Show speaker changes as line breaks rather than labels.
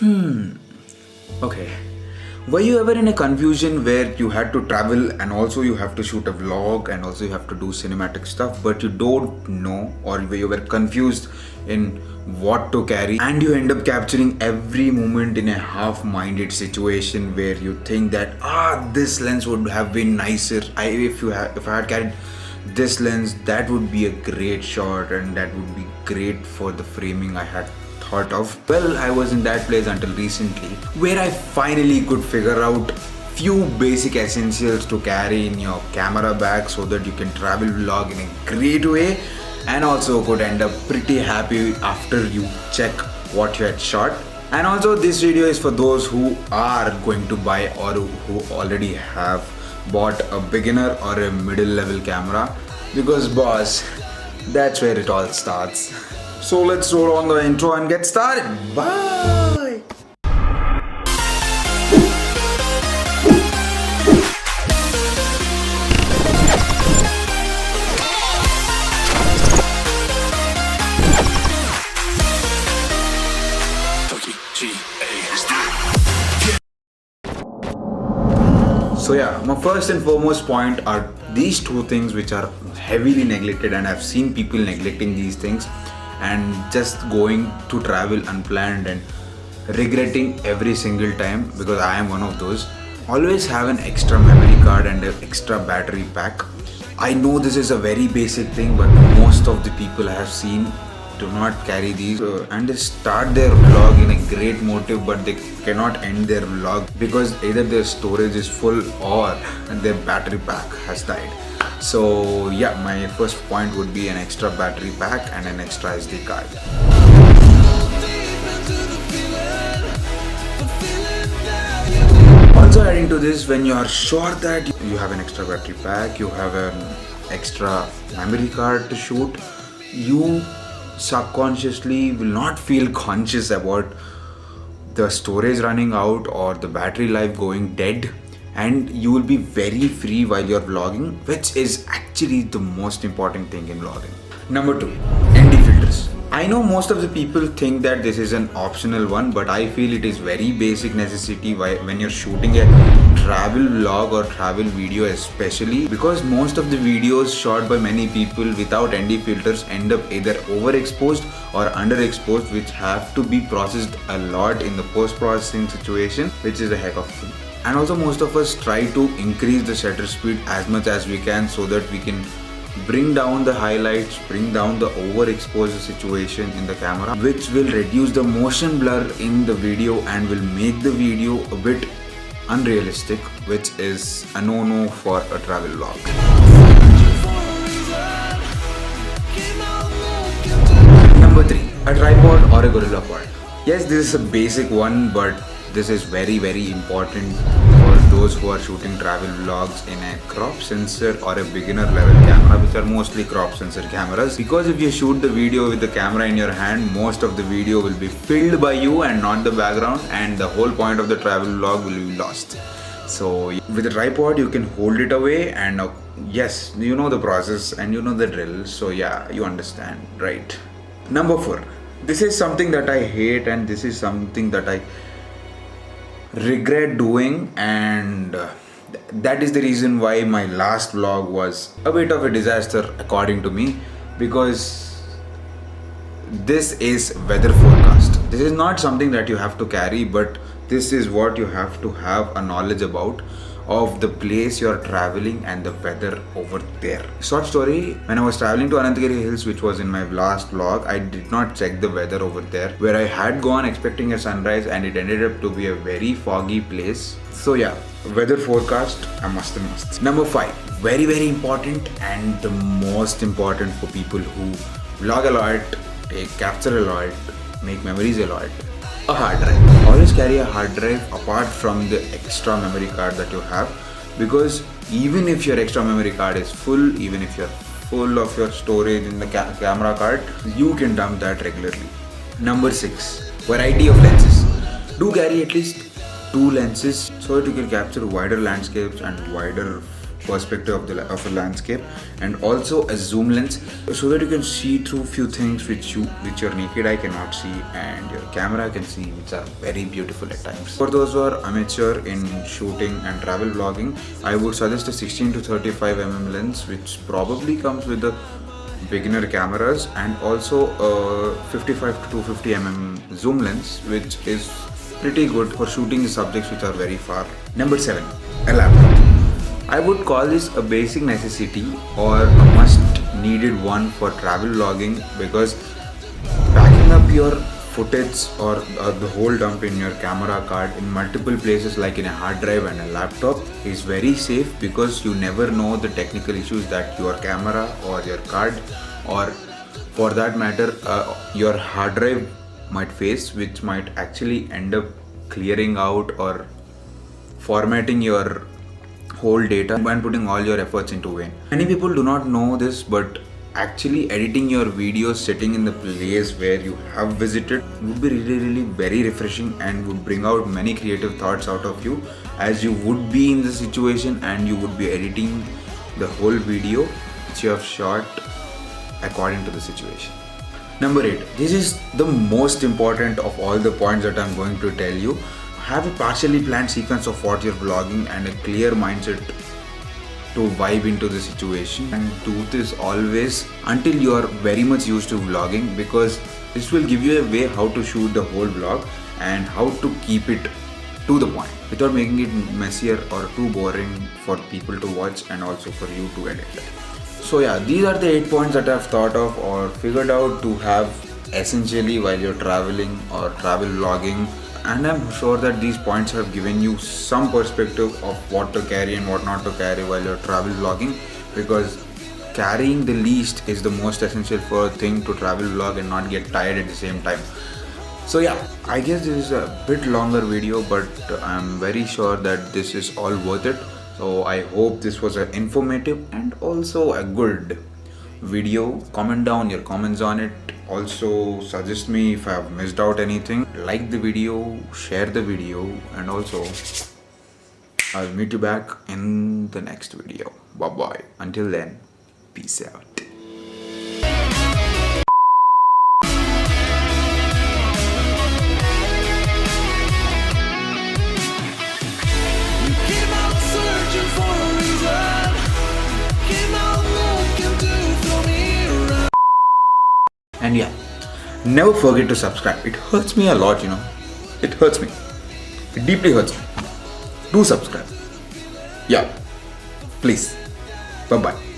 Okay. Were you ever in a confusion where you had to travel and also you have to shoot a vlog and also you have to do cinematic stuff, but you don't know, or where you were confused in what to carry and you end up capturing every moment in a half-minded situation where you think that this lens would have been nicer. If I had carried this lens, that would be a great shot and that would be great for the framing I had thought of. Well, I was in that place until recently, where I finally could figure out few basic essentials to carry in your camera bag so that you can travel vlog in a great way, and also could end up pretty happy after you check what you had shot. And also this video is for those who are going to buy or who already have bought a beginner or a middle level camera, because boss, that's where it all starts. So let's roll on the intro and get started. Bye! So yeah, my first and foremost point are these two things which are heavily neglected, and I've seen people neglecting these things and just going to travel unplanned and regretting every single time, because I am one of those. Always have an extra memory card and an extra battery pack. I know this is a very basic thing, but most of the people I have seen do not carry these and they start their vlog in a great motive, but they cannot end their vlog because either their storage is full or their battery pack has died. So yeah, my first point would be an extra battery pack and an extra SD card. Also adding to this, when you are sure that you have an extra battery pack, you have an extra memory card to shoot, you subconsciously will not feel conscious about the storage running out or the battery life going dead, and you will be very free while you're vlogging, which is actually the most important thing in vlogging. Number 2, ND filters. I know most of the people think that this is an optional one, but I feel it is very basic necessity when you're shooting a travel vlog or travel video, especially because most of the videos shot by many people without ND filters end up either overexposed or underexposed, which have to be processed a lot in the post-processing situation, which is a heck of a thing. And also most of us try to increase the shutter speed as much as we can so that we can bring down the highlights, bring down the overexposure situation in the camera, which will reduce the motion blur in the video and will make the video a bit unrealistic, which is a no-no for a travel vlog. Number 3, a tripod or a gorilla pod. Yes, this is a basic one, but this is very important for those who are shooting travel vlogs in a crop sensor or a beginner level camera, which are mostly crop sensor cameras, because if you shoot the video with the camera in your hand, most of the video will be filled by you and not the background, and the whole point of the travel vlog will be lost. So with a tripod you can hold it away, and yes, you know the process and you know the drill, so yeah, you understand, right? Number 4, this is something that I hate and this is something that I regret doing, and that is the reason why my last vlog was a bit of a disaster according to me, because this is weather forecast. This is not something that you have to carry, but this is what you have to have a knowledge about of the place you're traveling and the weather over there. Short story, when I was traveling to Anantagiri Hills, which was in my last vlog, I did not check the weather over there, where I had gone expecting a sunrise and it ended up to be a very foggy place. So yeah, weather forecast, a must. Number 5, very important and the most important for people who vlog a lot, capture a lot, make memories a lot. A hard drive. Always carry a hard drive apart from the extra memory card that you have, because even if your extra memory card is full, even if you're full of your storage in the camera card, you can dump that regularly. Number 6, variety of lenses. Do carry at least 2 lenses so that you can capture wider landscapes and wider perspective of a landscape, and also a zoom lens so that you can see through few things which your naked eye cannot see and your camera can see, which are very beautiful at times. For those who are amateur in shooting and travel vlogging, I would suggest a 16 to 35 mm lens, which probably comes with the beginner cameras, and also a 55 to 250 mm zoom lens, which is pretty good for shooting the subjects which are very far. Number 7, a laptop. I would call this a basic necessity or a must needed one for travel vlogging, because backing up your footage or the whole dump in your camera card in multiple places like in a hard drive and a laptop is very safe, because you never know the technical issues that your camera or your card, or for that matter your hard drive might face, which might actually end up clearing out or formatting your whole data and putting all your efforts into vain. Many people do not know this, but actually editing your videos sitting in the place where you have visited would be really very refreshing and would bring out many creative thoughts out of you, as you would be in the situation and you would be editing the whole video which you have shot according to the situation. Number 8. This is the most important of all the points that I'm going to tell you. Have a partially planned sequence of what you're vlogging and a clear mindset to vibe into the situation, and do this always until you are very much used to vlogging, because this will give you a way how to shoot the whole vlog and how to keep it to the point without making it messier or too boring for people to watch and also for you to edit it. So yeah, these are the 8 points that I've thought of or figured out to have essentially while you're traveling or travel vlogging, and I'm sure that these points have given you some perspective of what to carry and what not to carry while you're travel vlogging, because carrying the least is the most essential for a thing to travel vlog and not get tired at the same time. So yeah, I guess this is a bit longer video, but I'm very sure that this is all worth it. So I hope this was an informative and also a good video. Comment down your comments on it. Also suggest me if I have missed out anything. Like the video, share the video, and also I'll meet you back in the next video. Bye bye. Until then, peace out. And yeah, never forget to subscribe. It hurts me a lot, It hurts me. It deeply hurts me. Do subscribe. Yeah, please. Bye bye.